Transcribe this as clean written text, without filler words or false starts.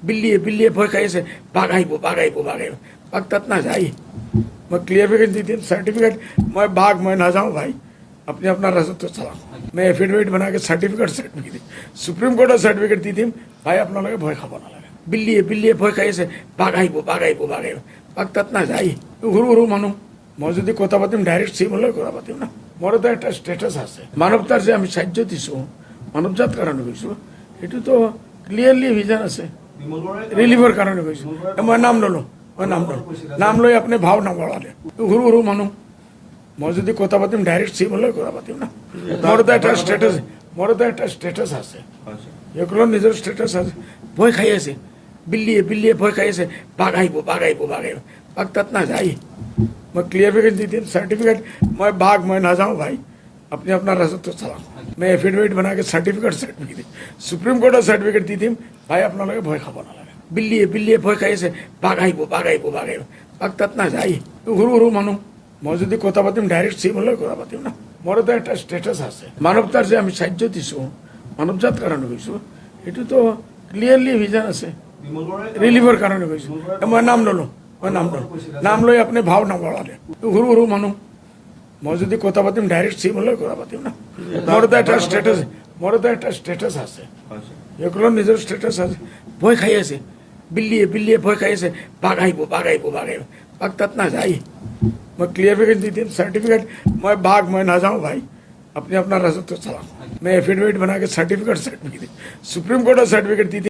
বিল্লিয়ে ভয় খাইছে বাঘাইব বাঘতাত না যাই मैं क्लियरिफिकेशन दी थी सर्टिफिकेट मैं बाघ मैं ना जाऊँ भाई अपने अपना राजत्व चलाओ मैं एफिडेविट बना के सर्टिफिकेट दी सुप्रीम कोर्ट सर्टिफिकेट दी थी भाई अपना लगे भय खाब ना लगे बिल्लिए भय खाइছে বাঘাইব বাঘতাত না যাই সৰু মানুহ মই যদি কথা পাতিম ডাইৰেক্ট চিমলৈ কথা পাতিম না মোৰ তো এটা ষ্টেটাছ আছে মানৱতাৰ যে আমি সাহায্য দিছোঁ মানৱজাত কাৰণে গৈছোঁ এইটোতো ক্লিয়াৰলি ভিজন আছে ৰিলিফৰ কাৰণে গৈছোঁ মই নাম ললোঁ নাম লৈ আপুনি ভাও নবঢ়ালে সৰু মানুহ মই যদি কথা পাতিম ডাইৰেক্ট চিমলৈ কথা পাতিম না মোৰ তো এটা ষ্টেটাছ আছে এইগুলো নিজৰ ষ্টেটাছ আছে ভয় খাই আছে বিল্লিয়ে ভয় খাইছে বাঘাইব বাঘতাত না যাই मैं क्लियरिफिकेशन दी थी सर्टिफिकेट मैं बाघ मैं ना जाऊँ भाई अपने अपना राजत्व चलाओ मैं एफिडेविट बना के सर्टिफिकेट दी सुप्रीम कोर्ट सर्टिफिकेट दी थी भाई अपना लगे भय खाब ना लगे बिल्लिए भय खाइছে বাঘাইব বাঘতাত না যাই সৰু মানুহ মই যদি কথা পাতিম ডাইৰেক্ট চিমলৈ কথা পাতিম না মোৰ তো এটা ষ্টেটাছ আছে মানৱতাৰ যে আমি সাহায্য দিছোঁ মানৱজাত কাৰণে গৈছোঁ এইটোতো ক্লিয়াৰলি ভিজন আছে ৰিলিফৰ কাৰণে গৈছোঁ মই নাম ললোঁ নাম লৈ আপুনি ভাও নবঢ়ালে সৰু মানুহ মই যদি কথা পাতিম ডাইৰেক্ট চিমলৈ কথা পাতিম না মোৰ তো এটা ষ্টেটাছ আছে এইগুলো নিজৰ ষ্টেটাছ আছে ভয় খাই আছে বিল্লিয়ে ভয় খাইছে বাঘাইব বাঘতাত না যাই मैं क्लियरिफिकेशन दी थी सर्टिफिकेट मैं बाघ मैं ना जाऊँ भाई अपने अपना राजत्व चलाओ मैं एफिडेविट बना के सर्टिफिकेट दी सुप्रीम कोर्ट सर्टिफिकेट दी थी